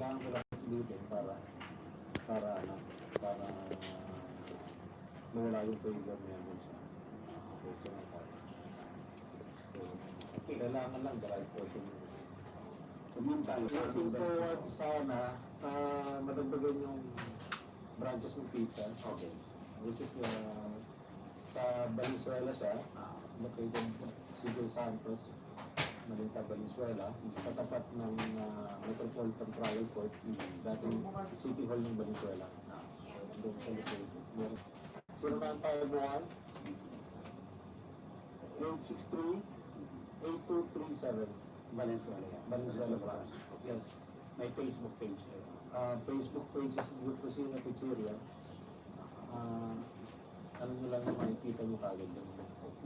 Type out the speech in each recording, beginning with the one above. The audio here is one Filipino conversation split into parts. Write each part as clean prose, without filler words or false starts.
kailangan ko lang ulitin para ano, para mawala yung trigger niya dun sa portion ng card. So, kailangan lang the right portion. Looking forward sana madagdagan yung branches ng pizza. Okay. Which is sa Valenzuela siya, located Sigil Santos, Malinta, Valenzuela, sa tapat ng Metropolitan Trial Court, dating City Hall ng Valenzuela. Doon sa located. 0951 863 8237 Valenzuela. Valenzuela branch. Yes. May Facebook page. Facebook page is Good Cocina Pizzeria. Ano nyo lang yung makikita nyo kagad yung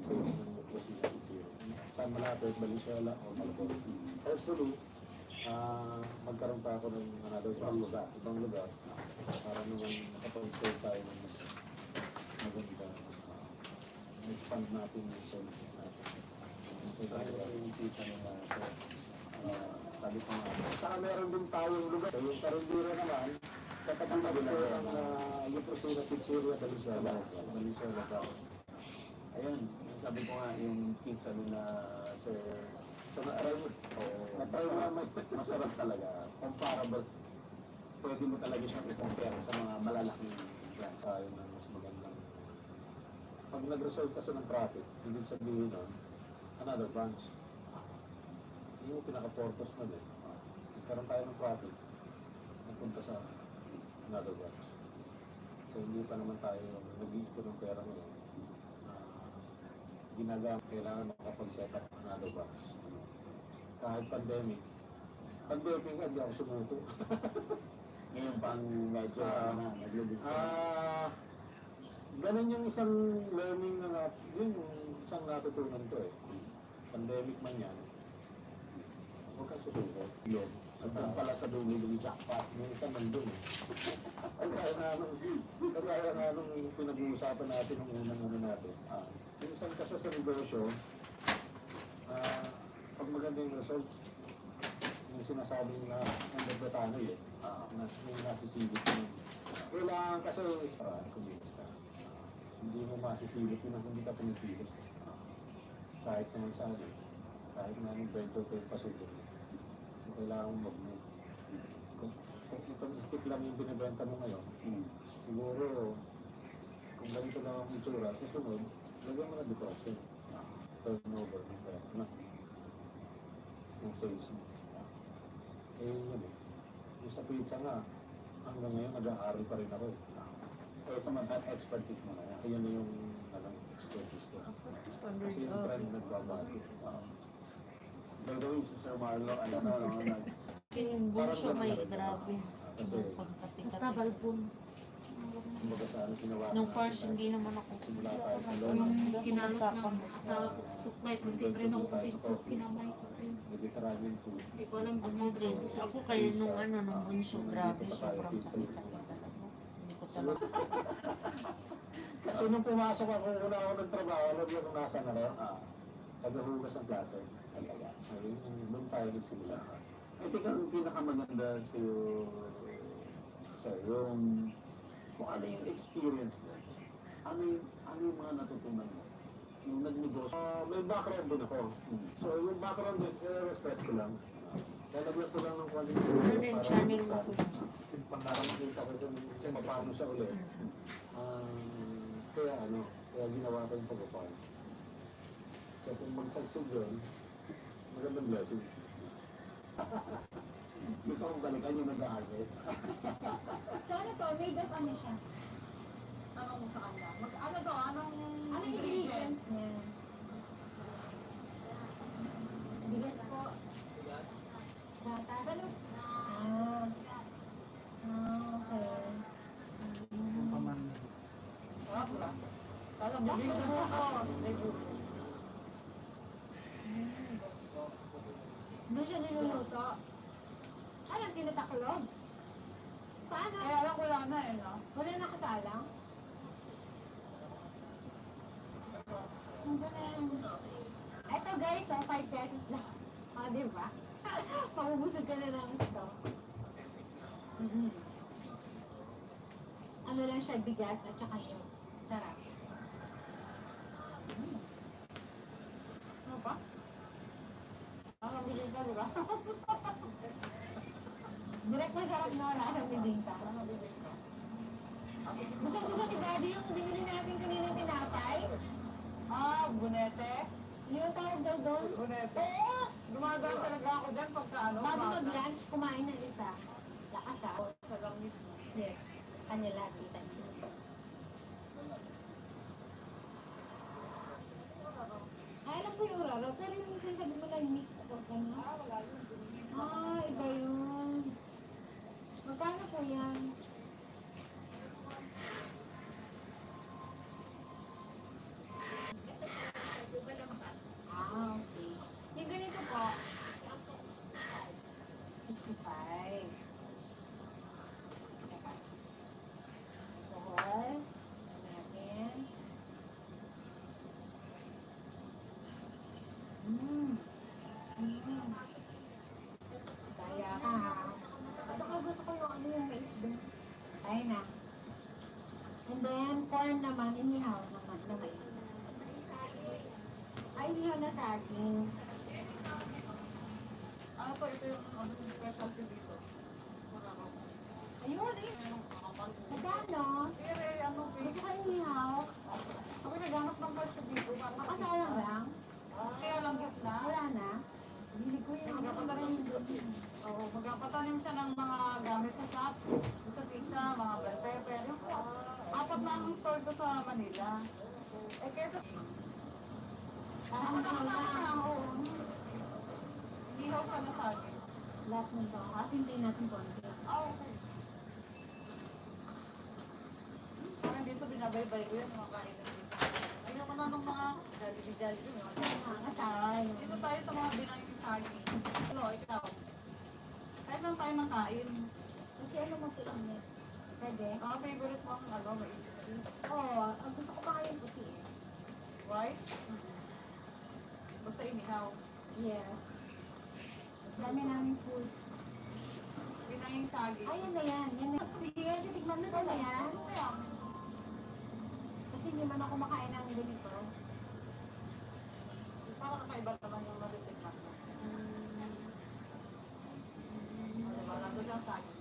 page ng Good Cocina Pizzeria. Saan malapit, Valenzuela o Malabon. Hopefully, magkaroon pa ako ng another ibang lugar para naman makapag-serve tayo ng maganda. Expand natin yung service natin. Kaya yung pizza nila. Sabi ko nga. Saka meron din tayong lugar. Yung Karundura naman, katapat ko ng yung Cocina Pizzeria Valenzuela. Ayun, sabi ko nga yung pizza nila, sir. So na-arrive masarap talaga. Comparable. Pwede mo talaga siyang i-compare sa mga malalaking brand. Tayo ng mas magandang. Pag nag-resolve kasi ng traffic, ibig sabihin nun, another branch. Hindi mo pinaka-purpose nun eh. Nagkaroon tayo ng traffic, nagpunta sa another branch. So hindi pa naman tayo nag-iipon ng pera ngayon. Ginagamit, kailangan makapag-set up another branch. Kahit pandemic hindi ako sumuto. Ngayon pang medyo naglubig ganun yung isang learning na yun yung isang natutunan ko eh. Pandemic man yan, huwag kang susuko. Yun. Saan pala sa dulo yung jackpot, yung isang nandun eh. Kaya nga nung pinag-uusapan natin ng unang ano natin, yung isang kasi sa negosyo, pag maganda yung result, yung sinasabing na under the tunnel eh, na may nasisilip mo. Kailangan kasi convince ka. Hindi mo masisilip yun ang hindi ka pinipilit. Kahit naman sa akin, kahit na yung bento ko yung pasukin. So, kailangan mo mag-move. Kung itong stick lang yung binibenta mo ngayon, siguro, kung ganito lang ang itsura, susunod, lagyan mo na depression. Turnover ng pera na. Yung sales mo. Eh yun eh. Yung sa pizza nga, hanggang ngayon nag-aaral pa rin ako eh. Kaya sa mga expertise mo na yan. Ayun na yung expertise ko. Kasi yung trend nagbabago. By the way, si Sir Marlo, ay Yung bunso may grabe. Basta balbon. kumbaga sa ano ginawa. Nung first, hindi naman ako. Simula tayo sa loob. Yung kinalot ng asawa ko, suklay, hindi rin ako dito, kinamay ko rin. Mediterranean food. Hindi ko alam Ako din. Ako kayo nung nung bunso, grabe, sobrang kapitan ko talaga. Hindi ko talaga. Kasi nung pumasok ako, una ako nagtrabaho, alam niyo kung nasa na rin? Tagahugas ng plato. Talaga. Doon tayo nagsimula. I think ang pinakamaganda sa'yo, sir, yung kung ano yung experience mo, ano yung mga natutunan mo? Yung nagnegosyo. May background din ako. So yung background din, respect ko lang. Lalagyan ko lang ng quality. Ano din, channel mo ko. Para makita ko kung paano siya ulit. Kaya ginawa ko yung pag-upay. So kung magsagsog yun, magandang blessing. Gusto kong balikan yung nag-a-harvest. So ano to? Made of ano siya? Tanong mo sa kanya. Ano to? Anong ingredients niya? Bigas po. Gatas? Ano? Okay. Alam mo, ligo mo ko. Doon siya niluluto. Anong tinataklog? Paano? Eh, alam ko lang na eh, no? Wala nakasalang? Ang galing. Eto guys, 5 pesos lang. Diba? Pamubusog ka na ng stock. lang siya bigas at saka yun. Sarap. Ano ba? Mabili ka, di ba? Direct masarap na wala sa bibingka. Gusto ni Daddy yung binili natin kanina tinapay? Bunete? Yung tawag daw doon? Bunete? Oo! Dumadaan talaga ako dyan pagka ano. Bago mag-lunch, kumain ng isa. Lakas Sa langis. Yes. Kanya lahat kita niyo. Ay, alam ko yung raro, pero yung sinasabi mo lang mix pork ano? Iba yun. Magkano po yan? Okay. Yung ganito po, 65. Teka. Alcohol. Ano natin? Kaya ka ha. Baka gusto ko yung ano yung mais din. Ayun na. And then, corn naman, inihaw naman na mais. Ay, inihaw na sa akin. Ano to? Ito yung ano, specialty dito. Ayun, eh. Magkano? Ano, Gusto ko inihaw. ako naghanap ng pwesto dito. Makasayang lang. Kaya lang gitna. Wala na. Hindi ko yung Magpapatanim magpapatanim siya ng mga gamit sa shop. Sa pizza, mga bell pepper. Yung apat na ang store ko sa Manila. Kesa parang ang mahal na. ihaw ka na sa akin. Lahat ng to. Kasi hindi natin konti. Okay. Parang dito binabaybay ko yun, mga kainan dito. Ayoko na ng mga Jollibee, mga Mga kasal. dito tayo sa mga binayang saging. Ano, ikaw? Kahit lang tayo makain. Kasi ano mo ito init? Pwede? Ang favorite mo ang ano, mainit. Oo. Ang gusto ko pa ngayon puti eh. White? Basta inihaw. Yes. Dami namin food. Binayang saging. Ay, yan na yan. Yan na. Sige, titignan mo na yan. Kasi hindi man ako makain ng ganito. Parang kakaiba naman yung nalitikman mo. Diba, nandun siyang saging.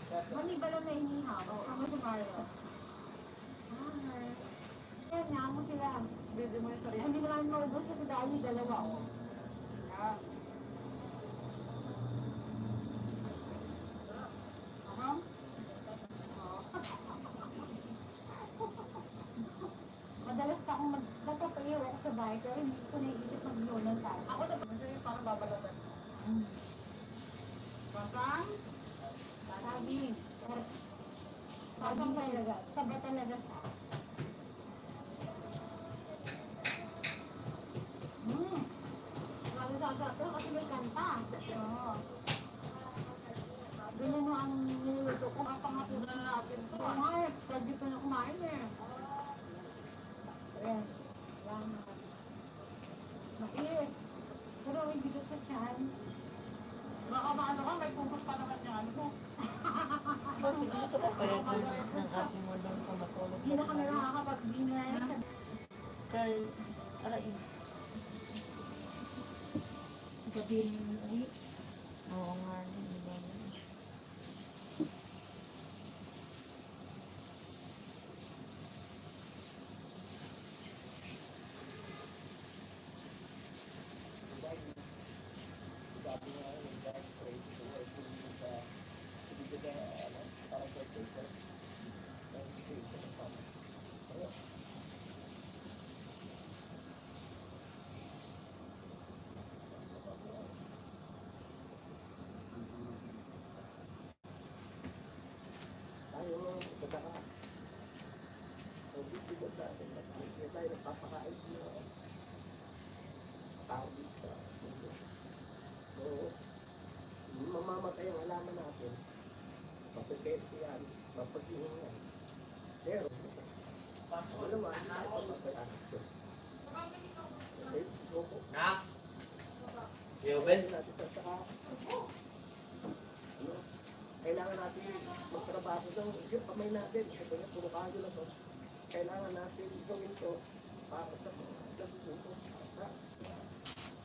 Mali ba lang na inihaw? Sama si Mario. Yan na, mo sila. Bili mo yung sarili. Hindi naman maubos kasi dahil dalawa ako. Ah. Aha. Madalas pa akong nagpapayaw ako sa bahay pero hindi ko naiisip mag-nolan tayo. Ako na kasi parang babalatan. Pasang? Sabi, sabi talaga, saba talaga siya. Sabi sa ato kasi may kanta. Oo. Ganyan mo ang niluluto ko. Ang pangapunan natin to. Oo nga eh, pwede ko na kumain eh. Ayan. Yan. Matiis. Pero hindi ko sa tiyan. Baka maano ka, may tungkol pa naman yan. Ano? Bakit hindi ka pa payag ng ate mo doon kung matulog? Hindi na kami nakakapag-dinner. Kaya, arais. Gabi ay. Oo nga, hindi ba yun? Mamamatay ang alaman natin. Mapipeste yan, mapaghihingan. Pero, paso naman, ay pamapayan. Okay, go po. Na? Yo, Ben? Natin sa saka. Ano? kailangan natin magtrabaho ng isip kamay natin. Ito na, puro kago na to. Kailangan natin gawin to para sa susunod.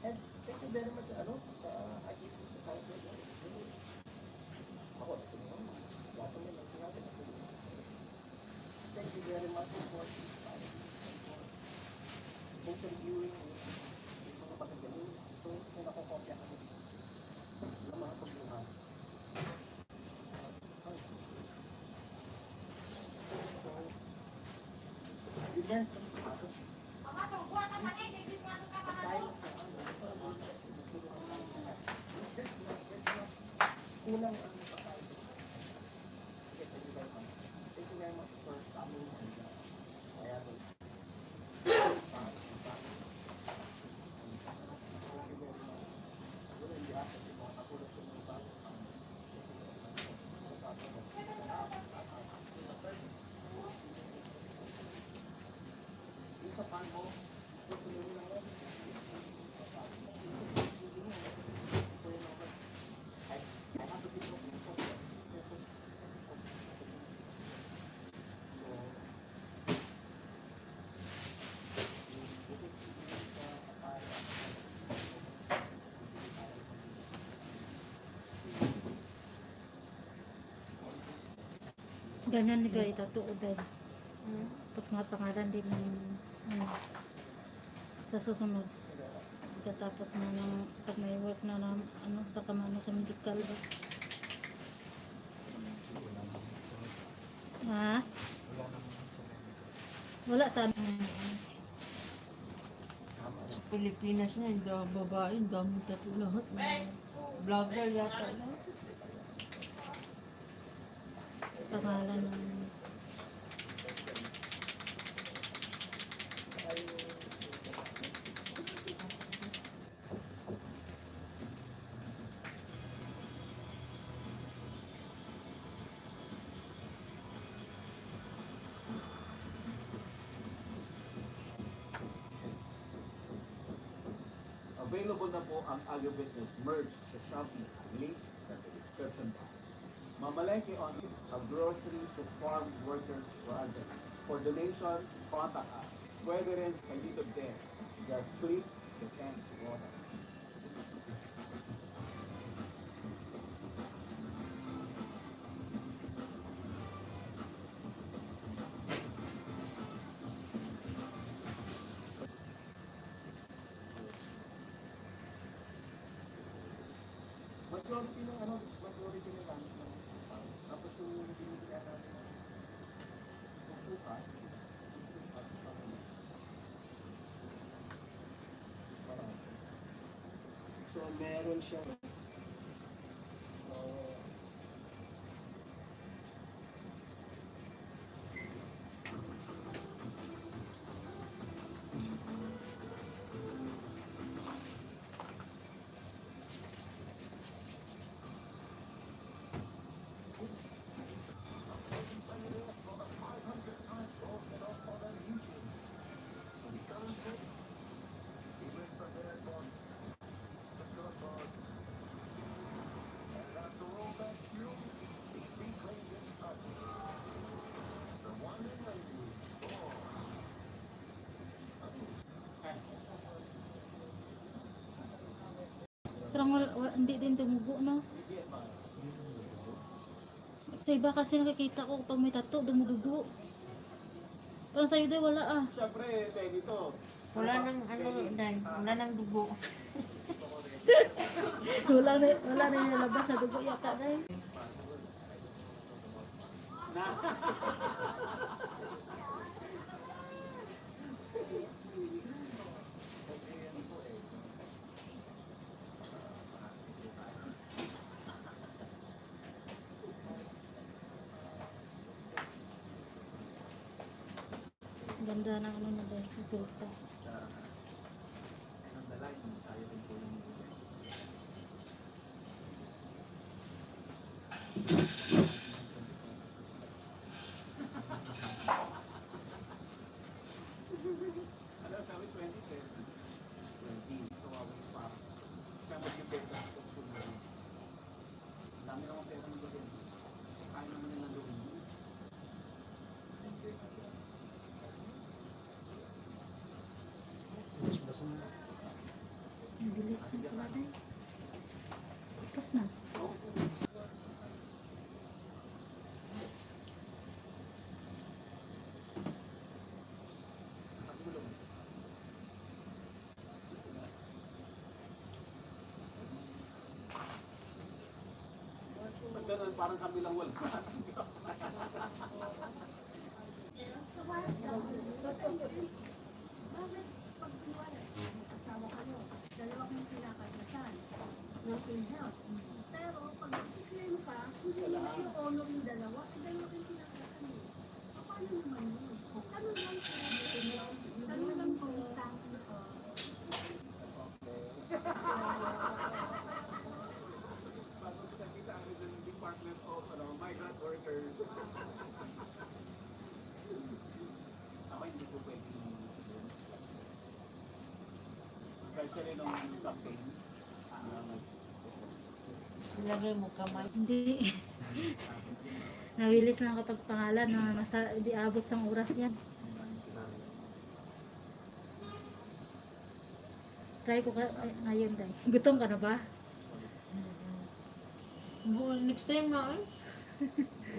And thank you very much, sa IEP Society. Ako, ito naman. Lahat naman ang sinabi na po. Thank you very much for this time. Interviewing yung mga pagkagaling. So, kung nakakopya kami ng mga pagbuhan. Yun yan. Unang thank you very much for coming and ayan. Ganyan ni Gay, tatuo din. Tapos nga pangalan din ng sa susunod. Pagkatapos na ng pag may work na ng takamano sa medical ba. Ha? Wala sa Sa Pilipinas na, yung babae, yung dami tattoo lahat. Vlogger yata lahat. pangalan ng Available na po ang agribusiness merge sa Shopee. Link sa description box. Mamalengke on a grocery to farm workers project. For donation, contact us. Pwede rin sa YouTube din. Just click the thank button. Majority ng majority ng gamit ng tapos yung binibigyan natin ng suka, so meron siyang parang hindi din dumugo, no? Sa iba kasi nakikita ko pag may tattoo, dumudugo. Parang sa'yo din wala ah. Siyempre, pwede ito. Wala nang dahil wala nang dugo. wala na yung labas sa dugo yata dahil. Ganda ng ano na dahil resulta. Ano sabi 20, tumawag yung pa. Siya mag-ibenta sa dami naman pera ng gobyerno. ganun, parang kami lang wala. Department of Migrant Workers. Ako hindi ko pwedeng especially nung campaign. Silagay mo kamay. Hindi. Nawilis lang kapag pangalan na nasa di abot sang oras yan. Try ko ngayon dahil. Gutom ka na ba? Next time na eh.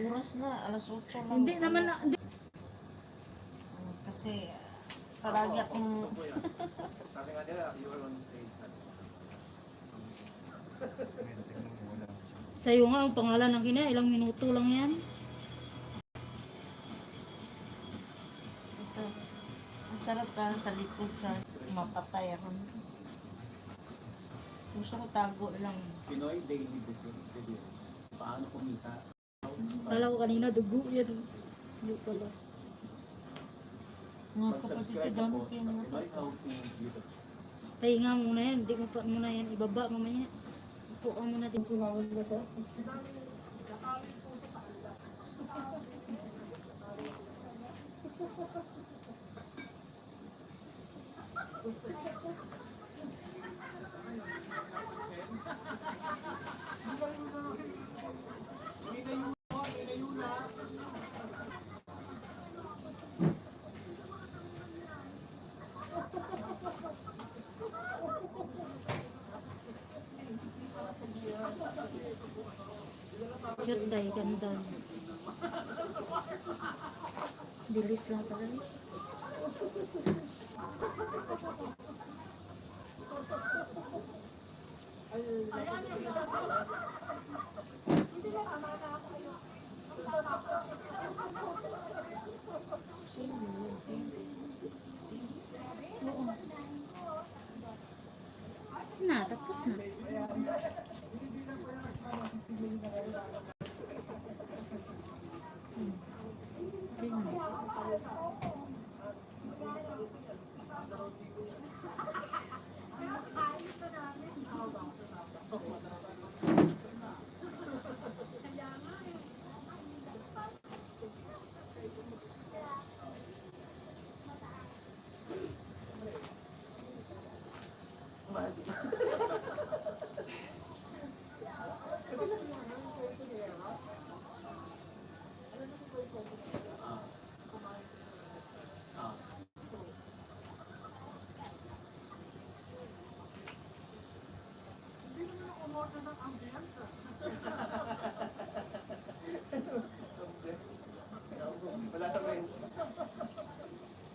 Oras na, alas 8 lang. Hindi naman na. Hindi. Kasi palagi akong Sabi nga nila, you are on stage. Sa'yo nga ang pangalan ng kina, ilang minuto lang yan. ang sarap ka sa likod sa mapatay ako. Gusto ko tago lang. Pinoy daily videos. Paano kumita? Kala ko kanina dugo yan. Hindi pala. Mga kapatid ko dami ko yung mga Pinoy Counting YouTube. Pahinga muna yan, hindi mo pa muna yan ibaba mamaya. Upo ka muna din. Cute dahil ganda. Bilis lang pala. Na, tapos na. Wala kami.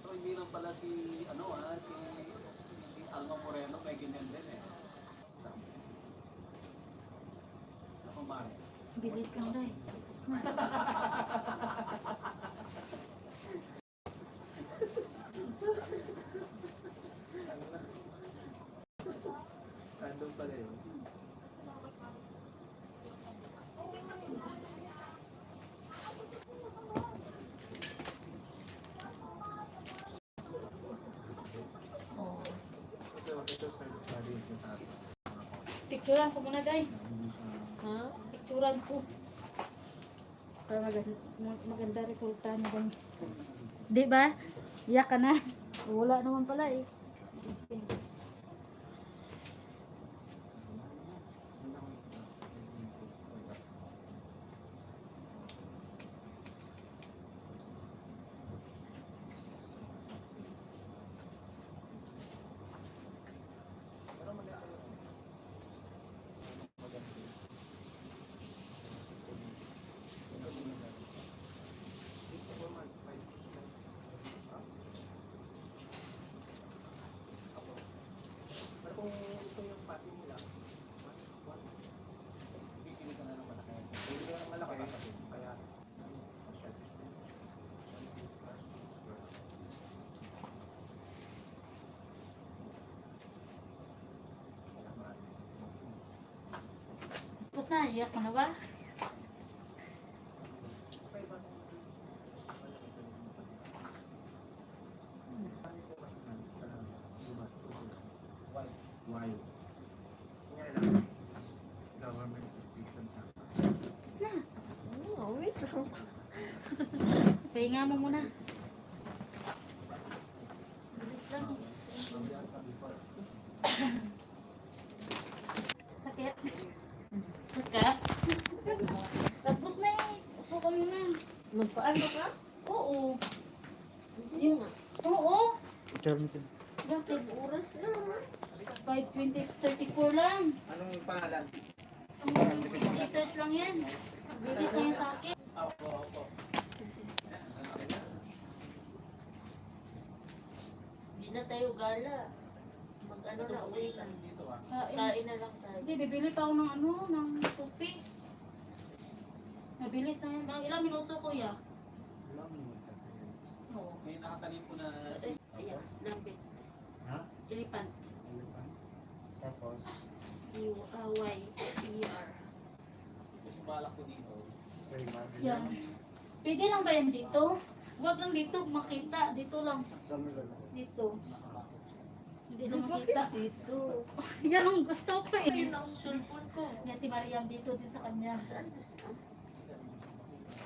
So hindi lang pala si Alma Moreno may ganyan din eh. Ako man. Bilis lang dahil. Tapos na. Andun pala yun. Picturean ko muna dahil. Ha? Picturean ko. Para maganda resulta niya bang. Di ba? Iyak ka na. Wala naman pala eh. Yes. Tapos na, iyak ka na ba? Why? Tapos na. Wait lang. Pahinga mo muna. Bilis lang eh. Sakit. Saka, Tapos na eh. Upo ka muna. magpaano ka? Oo. Hindi nga. Oo. Bakit? Oras na. 5:20, 34 lang. Anong pangalan? 6 liters lang yan. Bilis na yan sa akin. Hindi na tayo gala. Mag-ano na, uwi na. Kain na lang tayo. Hindi, bibili pa ako ng ano, ng toothpaste. Mabilis na yan. Ilang minuto kuya? Oo. May nakatalim po na Ayan, lambit. Ha? Ilipan. Tapos, Y-P-E-R. kasi balak ko dito. Yan. Pwede lang ba yan dito? Huwag lang dito makita. Dito lang. Dito. Hindi na makita. Dito. Yan ang gusto ko eh. Ayun ang cellphone ko. Ni Ate Mariam dito din sa kanya. Saan gusto?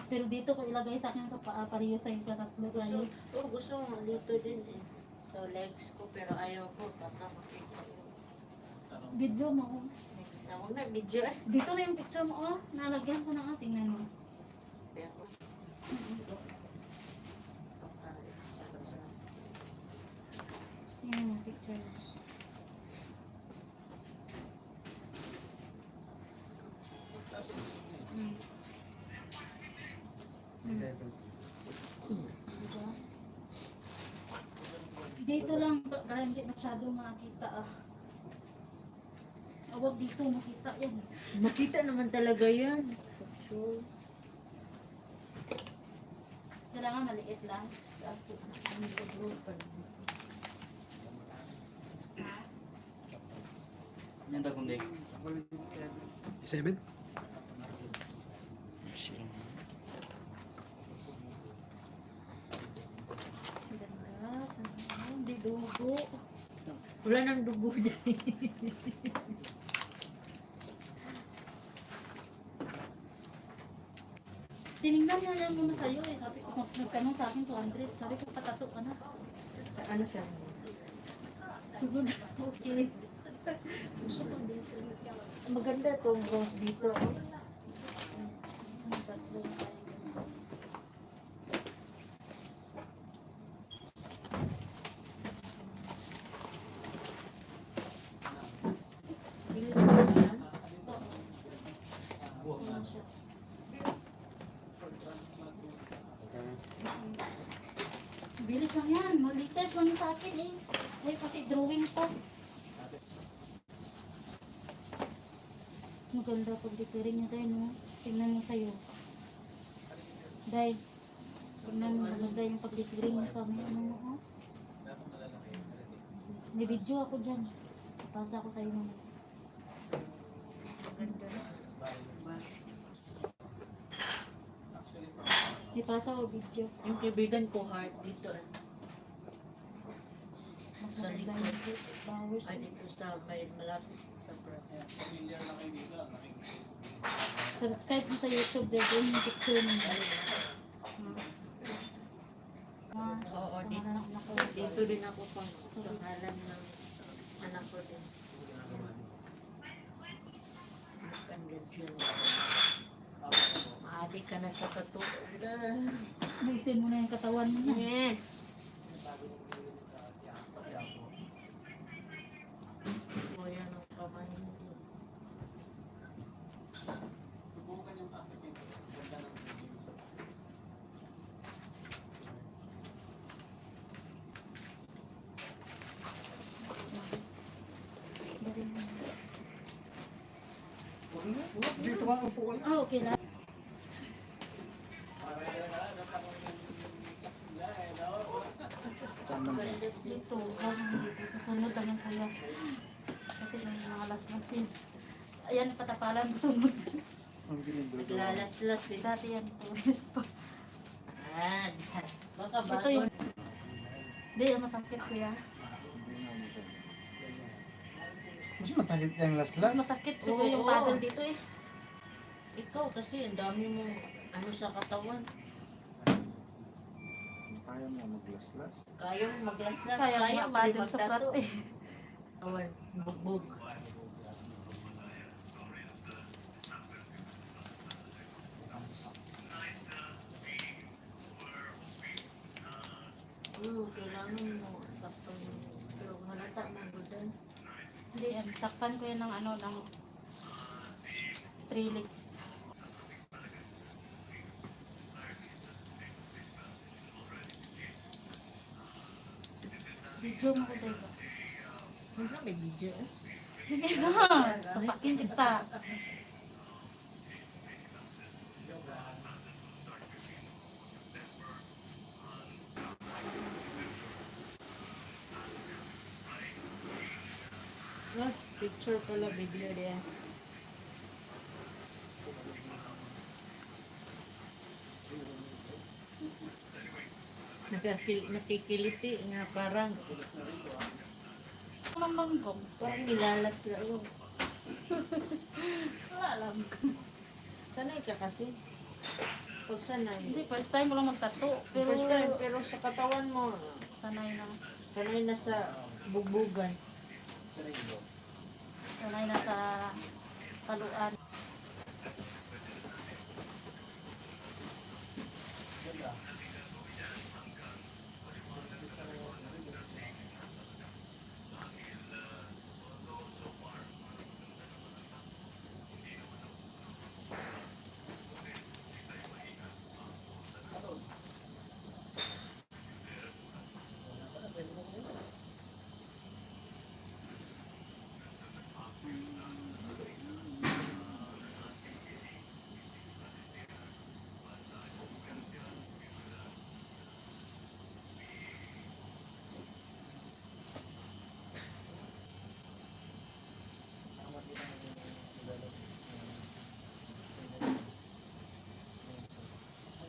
Pero dito ko ilagay sa akin sa paa pareho sa yung katatlo tayo. Gusto mo dito din eh. So legs ko pero ayaw ko. Baka makita yun. Video mo. Oh. Isa mo na video eh. Dito na yung picture mo. Oh. Nalagyan ko na nga. Tingnan mo. Pero, Tingnan mo yung picture mo. Diba? Dito lang para hindi masyado makita ah. Huwag dito makita yan. makita naman talaga yan. Sure. Kailangan maliit lang. Sa ako. Ang gagawin pa rin. Yan ta kundi. 7? Ganda. Sana. Hindi dugo. Wala nang dugo dyan. Tinignan na lang muna sa'yo eh. Sabi ko, nagtanong sa akin 200. Sabi ko, patato ka na. Ano siya? Sunod. Okay. Maganda itong rose dito. Ang tatlo. Bilis na yan. Ayan siya. Bilis lang yan. Malitas lang sa akin eh. Ay, kasi drawing ko. Maganda pag declaring niya tayo, no? Tingnan mo sa'yo. Dahil, tingnan mo, maganda yung pag-declaring mo sa amin. Ano mo, oh? May video ako dyan. Ipasa ko sa'yo naman. Maganda. Ipasa ko video. Yung kaibigan ko heart dito. Mas Sa maganda likod. yung flowers. Ay, dito sa may malapit sa brother. Subscribe mo sa YouTube, dahil yun yung picture mo. Oo, dito. Anak ko. Dito din ako pang pangalan ng anak ko din. Maganda dyan. Maali ka na sa katuwa. Buisin mo na yung katawan mo na. Eh. O yan ang kamay mo. dito ba ang puwan? Ah, okay lang. Dito, dito. Sa sunod naman kaya. Kasi may mga lasnasin. Ayan, patapalan mo sunod. Ang ginindro. Lalaslas eh. Dati yan, 2 years pa. Ah, baka Ito bago. yung... Hindi, yung masakit kuya. Mas matalit yung Mas laslas. masakit siguro yung Oo. paddle dito eh. Ikaw kasi ang dami mong ano sa katawan. Kaya mo maglaslas. Kaya mo maglaslas. Kaya Kaya mo mo rin paddle sa magtato. flat eh. Kawan, bugbog. Kailangan mo sakto mo. Pero halata mo budan. Hindi, yan. Takpan ko yan ng ano, ng 3 legs. Video mo ko diba? Ano may video eh? Sige na, tapakin kita. Ah, picture pala, video dia. Nakikiliti nga parang Mamanggong. parang nilalas na yun. Wala alam ko. Sanay ka kasi. Pag sanay. Hindi, first time ko lang magtato. Pero, First time, pero sa katawan mo, sanay na. sanay na sa bugbugan. Sanay na sa paluan.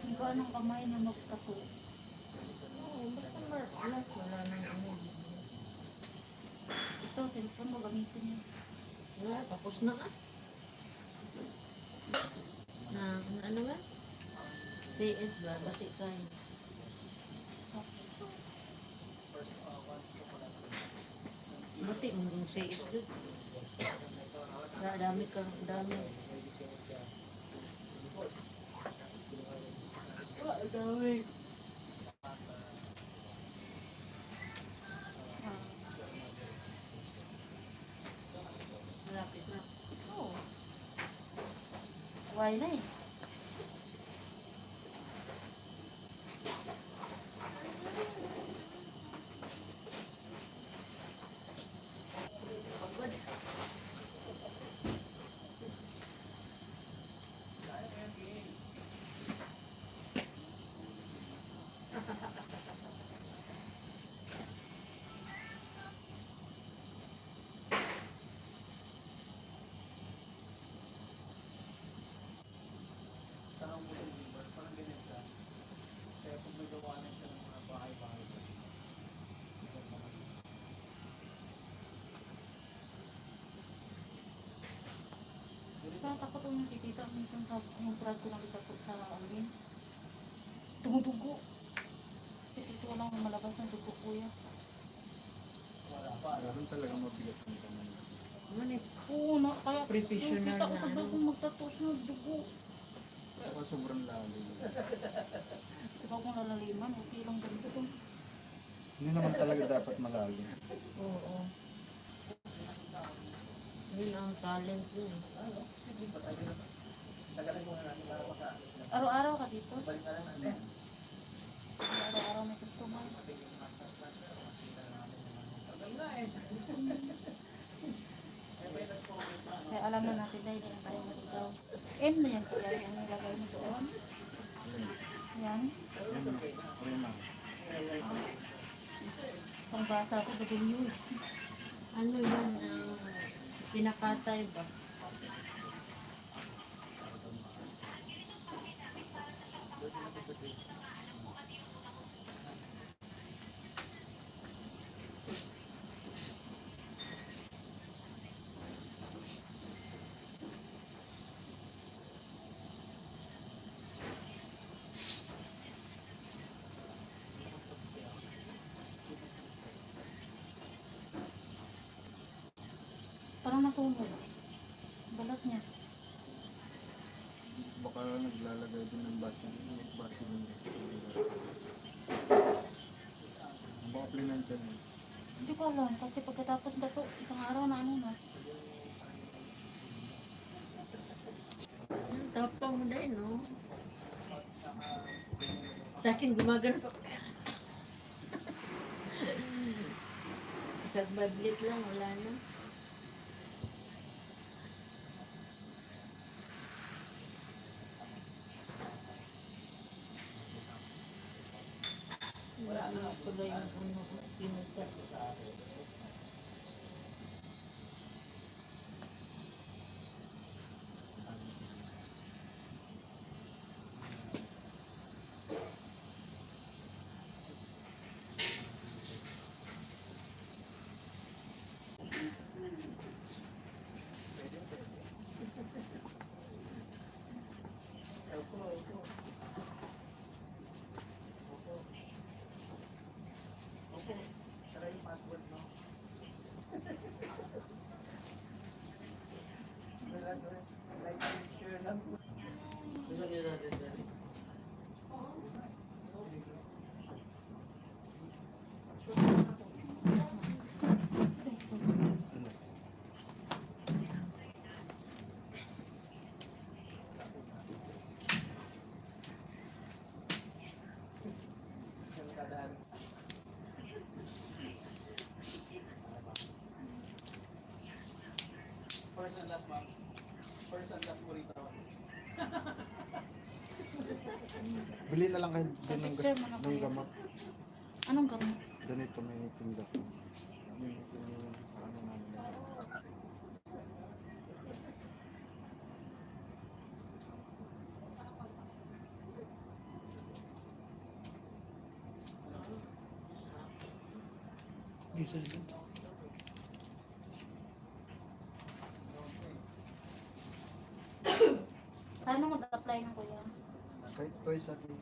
Hindi ko anong kamay na magtato. Oo, basta wala nang ano. Ito, cellphone mo gamitin niya. Wala, tapos na ka. Na ano nga? CS ba? Bati kayo. Bati mo yung CS good. Dami kang, dami. Dami. Malapit na. Oo. Why na eh. Pagod. Kaya takot yung titita minsan sa yung prad ko lang itato sa alin. Tumutugo. Dito ko lang malabas ang dugo kuya. Meron talaga mabigat ng kamay. Manit. Oo na, kaya Professional kita ko na sabay ano. kung magtato siya ng dugo. Saka sobrang lalim. Diba kung lalaliman, okay lang ganito to. Hindi naman talaga dapat malalim. Oo. Yun ang talent yun. Araw-araw ka dito? Araw-araw may customer. Kaya alam na natin dahil yan tayo maligaw. M na yan kuya, yung nilagay mo doon. Yan. Okay na. Pangbasa ko, W. Ano yun? Pinakatay ba? Parang nasunog. Balat niya. Baka naglalagay din ng basin. Basin ng baka plinan dyan. Hindi ko alam kasi pagkatapos na to, isang araw na ano na. Tapang mo dahil, no? Sa akin, gumagano pa. Isang baglit lang, wala na. Wala na ako na yung ano ko, pinunta. Bili na lang kayo din ng, Picture mo na ng kayo. gamot. Anong gamot? Ganito may tinda ko. Ano namin. Paano mag-apply ng kuya? Kahit twice a day.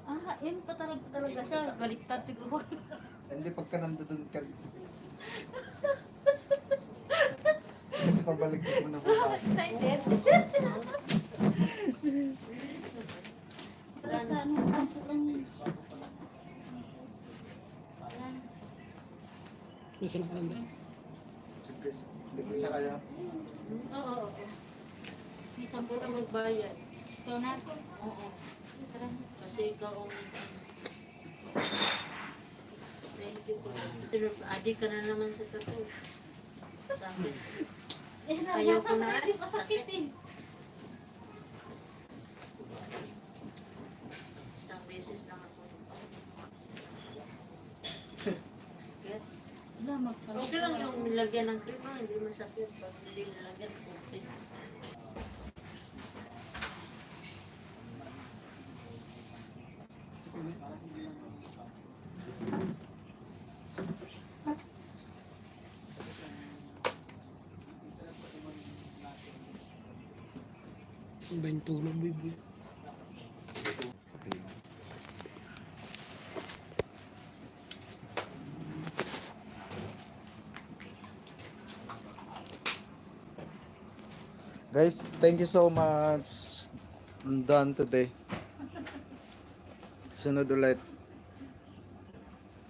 Ah, yun pa talaga siya. Baliktad siguro. Hindi pagka nandun ka. Kasi pabalik mo na bukas. Excited. Para sa ano, sample lang yun. Isa kaya. Oo. May sample lang magbayad. Ikaw na? Oo. Tara. Kasi ikaw ang... Thank you po. Adik ka na naman sa tattoo. Sa akin. Eh, Ayaw ko nasa na. hindi pa sakit eh. Isang beses lang ako. Sakit. Wala, magpapalala. Okay lang yung nilagyan ng cream, hindi masakit. Pag hindi nilagyan, okay. Guys, thank you so much. I'm done today. Sunod ulit.